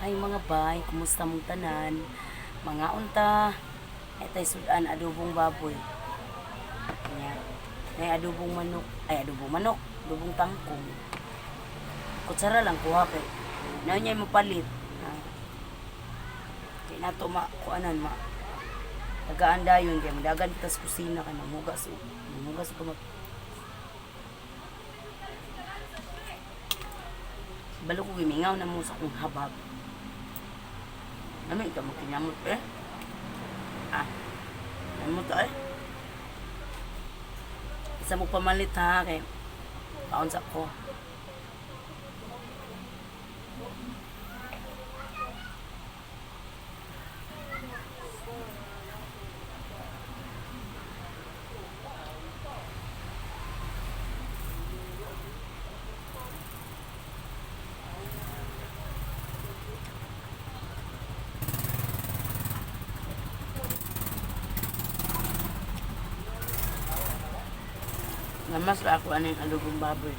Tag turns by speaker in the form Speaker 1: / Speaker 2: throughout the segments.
Speaker 1: Ay mga bay, kumusta mong tanan? Mga unta, etay sod-an adobong baboy. Ayan. May adobong manok, adobong tangkong. Kutsara lang kuha kay. Nanya mapalit. Kaya nato kuanan tagaan dayon kay madagan kita sa kusina ka mamugas ko balo ko gimingaw na mo sa kong habab. Namin ka magkinyamot namot isa mo pamalit ha kay kaon sa ko. Namas ako ano yung adobong baboy.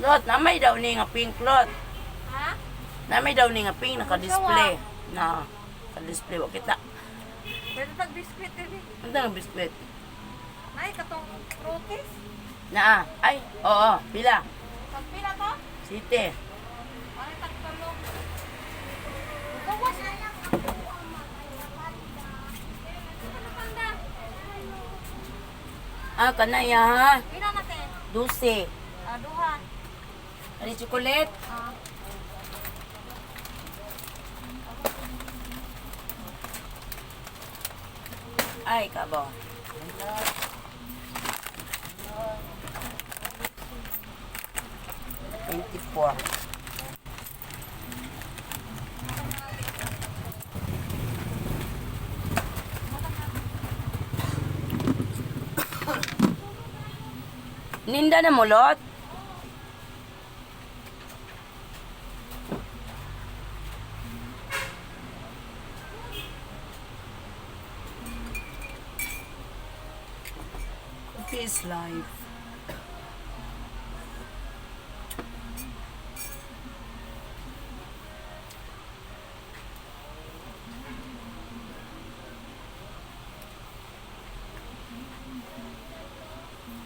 Speaker 1: Lot, namay daw ni nga pink lot.
Speaker 2: Ha?
Speaker 1: Namay daw ni nga pink naka-display. Naka-display wa kita.
Speaker 2: Pwede tag-biskwit din.
Speaker 1: Ano ang biskwit?
Speaker 2: Nay, katong fruities.
Speaker 1: Ay, oo, pila.
Speaker 2: Pagpila to?
Speaker 1: Site.
Speaker 2: Ano tagtalong? Gawas na lang.
Speaker 1: Kanaya ha.
Speaker 2: Pila natin?
Speaker 1: 12.
Speaker 2: Duha.
Speaker 1: Ano chocolate? Ay, kabaw. 24. Ninda na mulot. This life.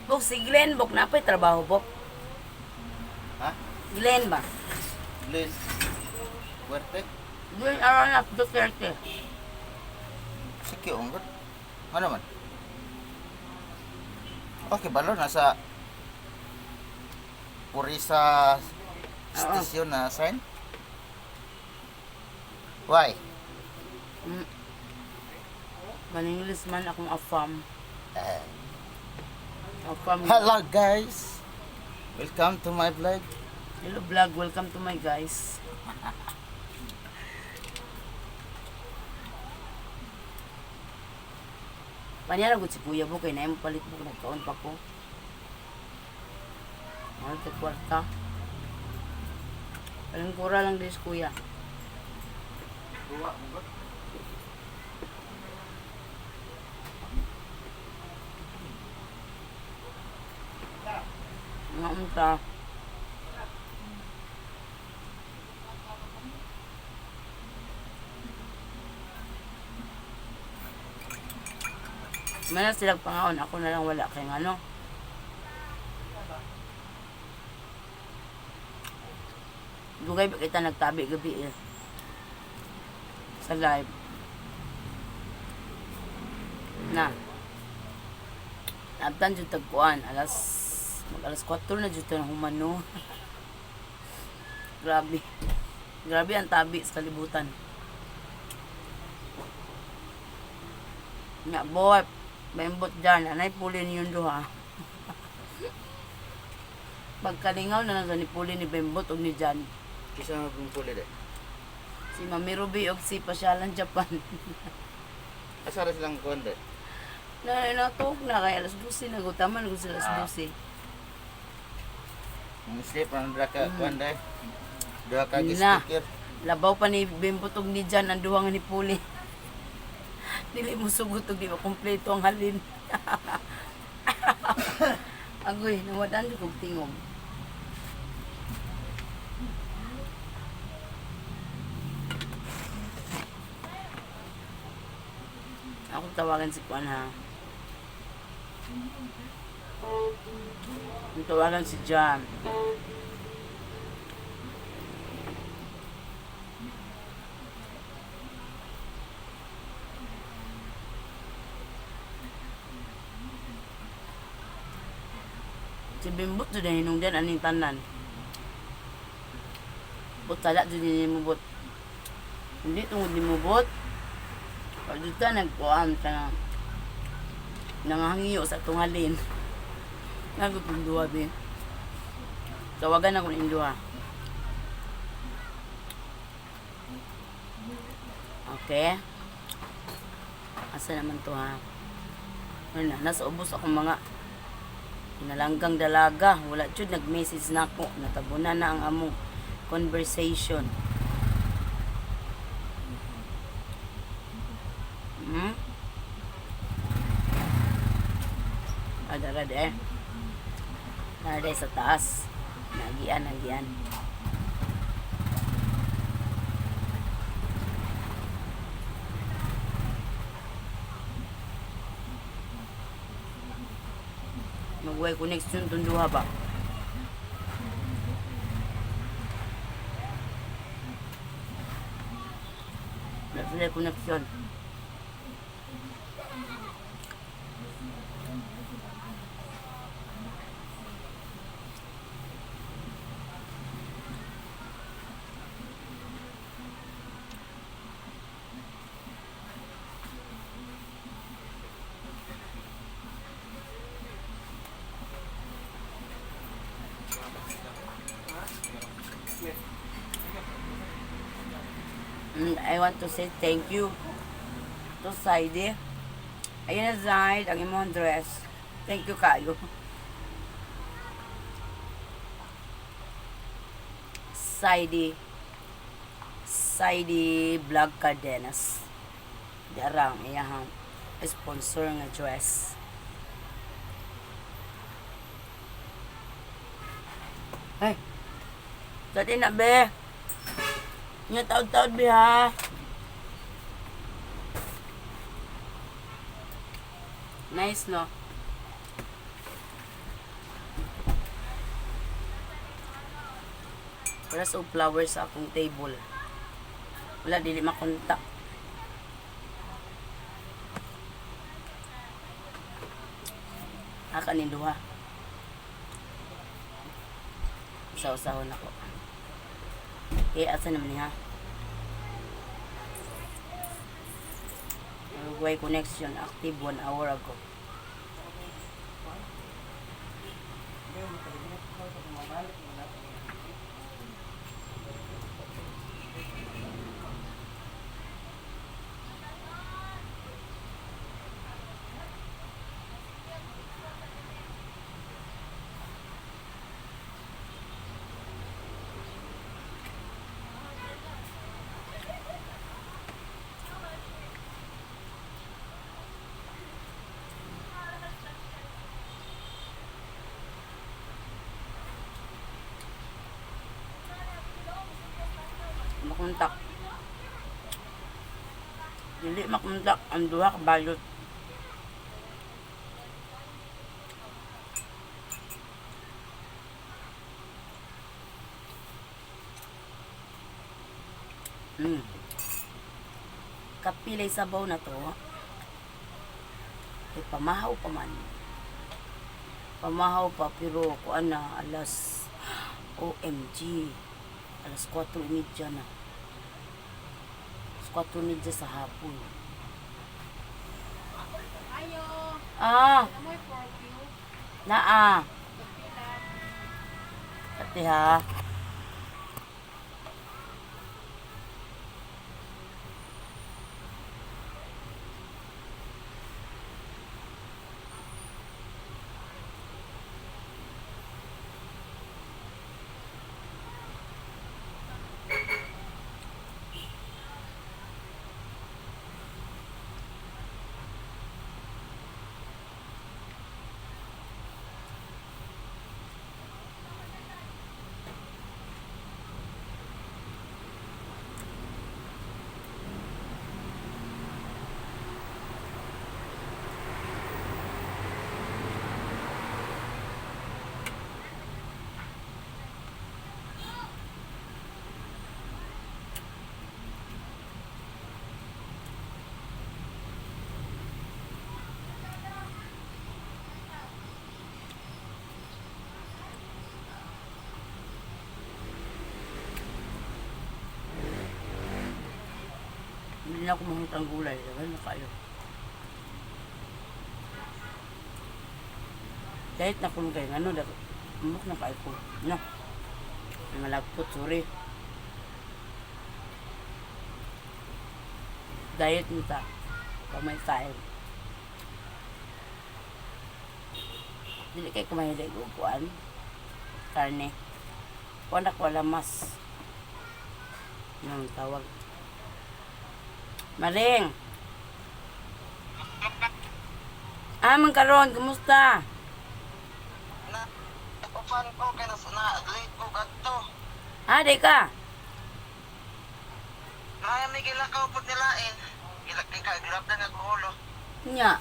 Speaker 1: Bok, si Glenn, Bok, napay trabaho, Bok.
Speaker 3: Ha?
Speaker 1: Glenn ba?
Speaker 3: Glenn. Fuerte.
Speaker 1: Glenn, anak, Duterte.
Speaker 3: Sige, unggot. Ano man? Okay, balo, nasa Purisa station na sign? Why?
Speaker 1: Maninglis man akong afam.
Speaker 3: Uh,
Speaker 1: Afam.
Speaker 3: Hello guys! Welcome to my vlog.
Speaker 1: Hello vlog, welcome to my guys. Panyara gud si Kuya Bok kay naay mo palit mo nagkaon pa ko. Ano te kwarta? Paling kura lang dis Kuya.
Speaker 3: Duwa, unggot.
Speaker 1: Nga unta. Mana silang pangaon, ako na lang wala kay ano. Dugay ba kita nagtabi gabi sa live. Abtan jud tagkuan alas 4 na jud na humano. Grabe. Grabe ang tabi sa kalibutan. Nga boy, bembot dyan. Anay pulin yun duha. Pagkalingaw na lang sa ni pulin ni Bembot o ni Jan.
Speaker 3: Kisa nga kung puli de.
Speaker 1: Si Mami Ruby o si Pasyalan Japan.
Speaker 3: Asara silang kuwan de.
Speaker 1: Natok na kay alas 12 na gutaman ko sila alas 12.
Speaker 3: Ang slip ang draka kuwan de. Duha ka
Speaker 1: Na.
Speaker 3: sticker.
Speaker 1: Labaw pa ni Bembot o ni Jan ang duha nga ni puli. Dili mo sugot og di mo kompleto ang halin. Agoy, nawadan ko tingog. Ako tawagan si Kwan ha. Ang tawagan si John. Si Bimbot dyan na hinungdan aning tanan. But tala dyan ni mubot. Hindi tungod ni mubot. Pag dito nagkuhan ka na nangahangiyo sa tunghalin. Nagpupunduha ba? Tawagan ako ng induha. Okay. Asa naman to ha? Ano na, nasa ubos akong mga inalanggang dalaga. Wala jud nag-message na ako. Natabunan na ang among conversation. Adarad eh. Naday sa taas. Nagian. Magway connection tong duha ba? Wala connection. I want to say thank you to Saidi. Ayun na Zaid, ang imong dress. Thank you kayo. Saidi Vlog Cardenas. Darang iyang sponsor nga dress. Hey, dati na be. Nga taod-taod be ha. Nice no? Para sa flowers sa akong table. Wala, dili makontak. Aka ni duha. Usaw-usahon ako. Okay, asa naman niya? Wi-Fi connection active 1 hour ago. Makontak. Dili makontak ang duha ka balot. Kapilay sabaw na to. Ay pamahaw pa man. Pamahaw pa pero kuan na alas OMG. Alas 4:30 na. 4:30 sa hapon.
Speaker 2: Ayo.
Speaker 1: Amoy
Speaker 2: perfume.
Speaker 1: Naa. Pati ha. na ako mahutang gulay. Dagan na kayo. Kahit na kung kayo, ano, umok na kayo ko. No? Ang lagpot, sorry. Diet mo ta. Kamay tayo. Dili kay kumahilig ko kuan. Karne. Kuan ako lamas. Yung tawag. Maring. Man karon, kumusta?
Speaker 4: Na upan ko kay na late ko kadto.
Speaker 1: Di ka.
Speaker 4: Maya may gilakaw pud nilain. Gilakay ka grab na nga ulo.
Speaker 1: Nya.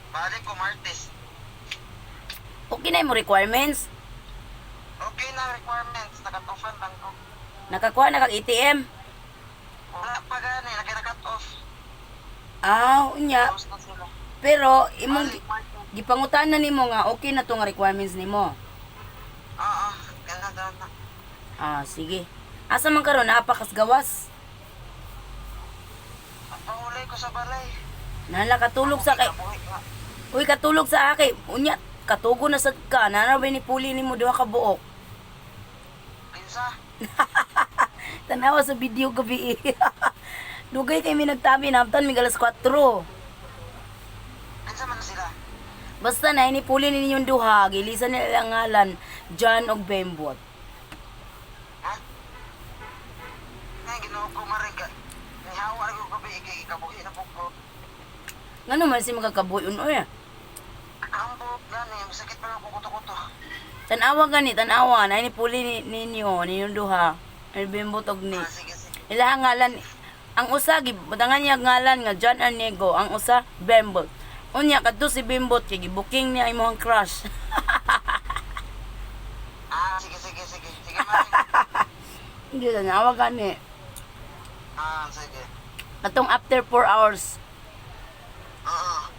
Speaker 4: Balik ko Martes.
Speaker 1: Okay na yung requirements.
Speaker 4: Okay na requirements nakatofan lang ko.
Speaker 1: Nakakuha na kag ATM.
Speaker 4: Wala pa gani naka-cut off.
Speaker 1: Unya.
Speaker 4: Close na sila.
Speaker 1: Pero imong
Speaker 4: Balik Martes.
Speaker 1: gipangutanan nimo nga okay na tong requirements nimo.
Speaker 4: Oo, ganun daw na.
Speaker 1: Sige. Asa man karon naapakas gawas?
Speaker 4: Pahulay ko sa balay.
Speaker 1: Nala katulog sa kay.
Speaker 4: Kabuhi nga.
Speaker 1: Uy, katulog sa aki. Unya, katugo na sad ka. Nanabay ni puli nimo duha ka buok.
Speaker 4: Pinsa.
Speaker 1: Tanawa sa video gabi. Dugay kay mi nagtabi namtan mi alas 4.
Speaker 4: Pinsa man sila.
Speaker 1: Basta na ini puli ninyong duha, gilisan nila ang ngalan John og Bembot.
Speaker 4: Ha? Ngay Ginoo ko mariga. Ni hawa ko gabi kay kabuhi na ko.
Speaker 1: Ngano man si magkakabuyon oy.
Speaker 4: Ambot gani, masakit pa lang ko kuto-kuto.
Speaker 1: Tanawa gani, tanawa na ini puli ninyo, ninyong duha. Ay Bembot og ni.
Speaker 4: Sige, sige.
Speaker 1: Ila ang ngalan ang usa gibutangan niya ngalan nga John Arnego, ang usa Bembot. Unya kadto si Bembot kay gibuking niya imong crush.
Speaker 4: Sige, sige, sige. Sige, man.
Speaker 1: Hindi tanawa gani.
Speaker 4: Sige.
Speaker 1: Atong after 4 hours.
Speaker 4: Oo.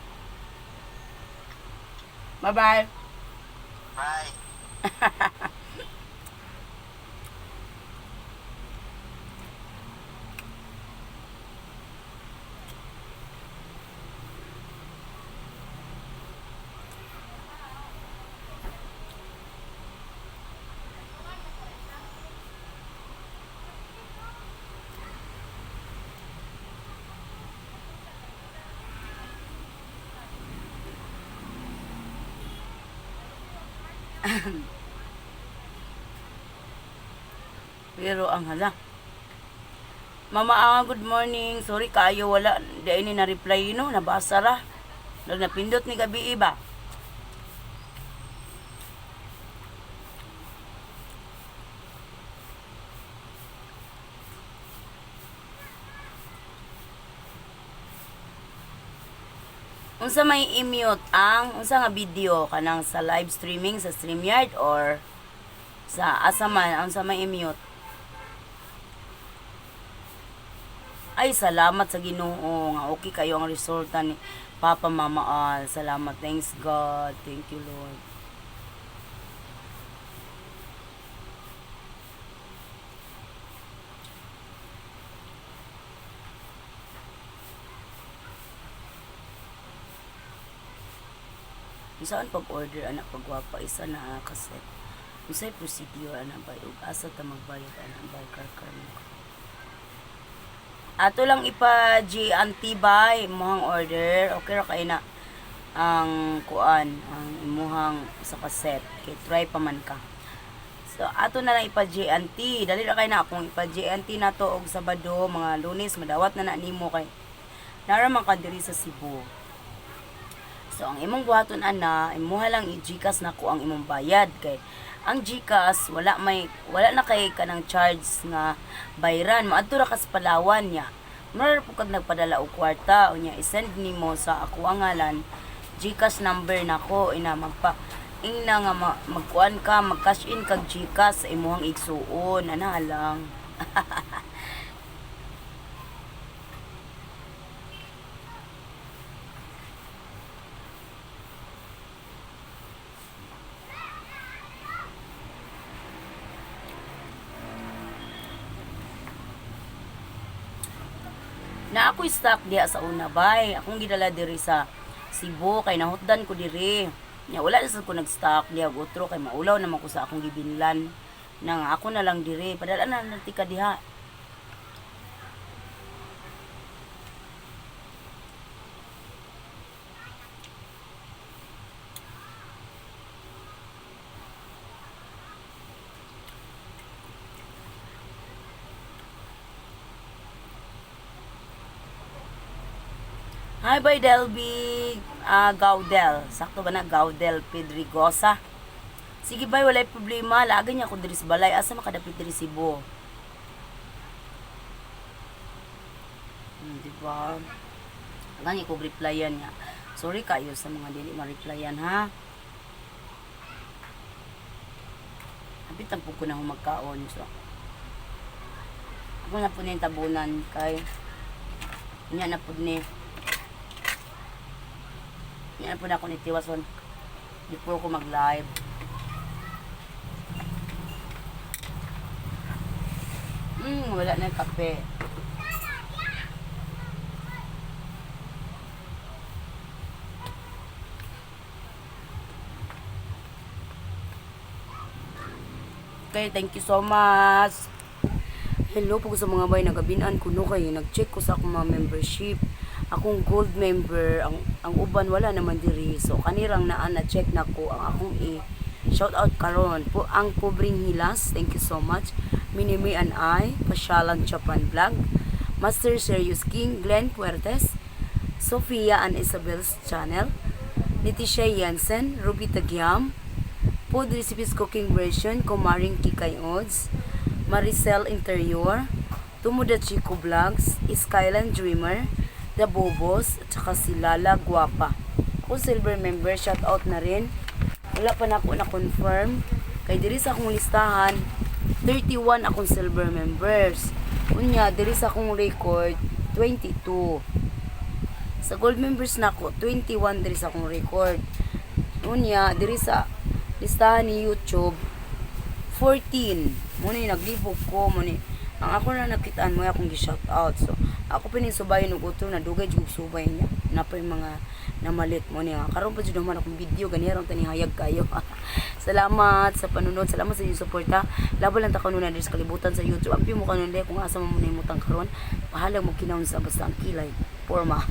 Speaker 1: Bye-bye.
Speaker 4: Bye.
Speaker 1: Pero ang hala. Mama, good morning. Sorry kaayo wala. Di ini na-reply no, nabasa ra. Napindot ni gabi iba. Unsa may i-mute ang unsa nga video kanang sa live streaming sa StreamYard or sa asa man unsa may i-mute? Ay salamat sa Ginoo nga okay kayo ang resulta ni Papa Mama. Salamat, thanks God, thank you Lord. Saan pag-order anak pagwapa isa na kaset. Unsay procedure anak bay ug asa ta magbayad anak bay karkar mo. Ato lang ipa antibay imong order. Okay ra kay na ang kuan ang imuhang sa kaset kay try pa man ka. So ato na lang ipa anti dali ra kay na akong ipa anti nato og Sabado mga Lunes madawat na nimo kay nara man ka diri sa Cebu. So, ang imong buhaton ana, imuha lang i-GCash nako ang imong bayad kay ang GCash wala na kay kanang charge nga bayran moadto ra kas Palawan niya. Mura po kag nagpadala og kwarta unya i-send nimo sa ako ang ngalan GCash number nako ina nga magkuan ka mag-cash in kag GCash sa imong igsuon ana lang. Na ako stock diha sa una bay. Akong gidala diri sa Cebu kay nahutdan ko diri. Nya wala na sad ko nag-stock diha og otro kay maulaw naman ko sa akong gibinlan. Nang ako na lang diri. Padala na natin ka diha. Hi, by Delby Gaudel. Sakto ba na? Gaudel Pedrigosa. Sige bay, walay problema. Laagan niya ako diri sa balay. Asa makadapit diri Cebu? Diba? Lagi ko replyan niya. Sorry kayo sa mga dili ma-replyan ha. Hapit ang po ko na magkaon. So, ako na po na yung tabunan kay niya na po ni yan po na ako nitiwason. Di po ako mag-live. Wala na yung kape. Okay, thank you so much. Hello po sa mga bay, nagabinan ko no kay nag-check ko sa akong mga membership. Akong gold member, ang uban wala naman diri. So kanirang naa na check nako ang akong shout out karon po ang Pobreng Hilas. Thank you so much. Minimi and I, Pasyalan Japan Vlog, Master Serious King, Glenn Puertes, Sofia and Isabel's channel, Leticia Jensen, Ruby Tagyam, Food Recipes Cooking Version, Kumaring Kikay Odds, Maricel Interior, Tumuda Chico Vlogs, Skyland Dreamer, The Bobos, at saka si Lala Guapa. Ako silver member, shout out na rin. Wala pa na ako na-confirm. Kay diri sa akong listahan, 31 akong silver members. Unya, diri sa akong record, 22. Sa gold members na ako, 21 diri sa akong record. Unya, diri sa listahan ni YouTube, 14. Muna naglibog ko, muna ang ako na nakitaan mo akong gi-shout out. So, ako pinisubayan og utro na dugay jud subay niya. Napay mga namalit mo niya. Karon pa jud man akong video ganirong tani hayag kayo. Salamat sa panunod, salamat sa inyong suporta. Labo lang ta kanunay sa kalibutan sa YouTube. Ampi mo kanunay kung asa mo muna imutang karon. Pahalag mo kinahon sa basta ang kilay. Forma.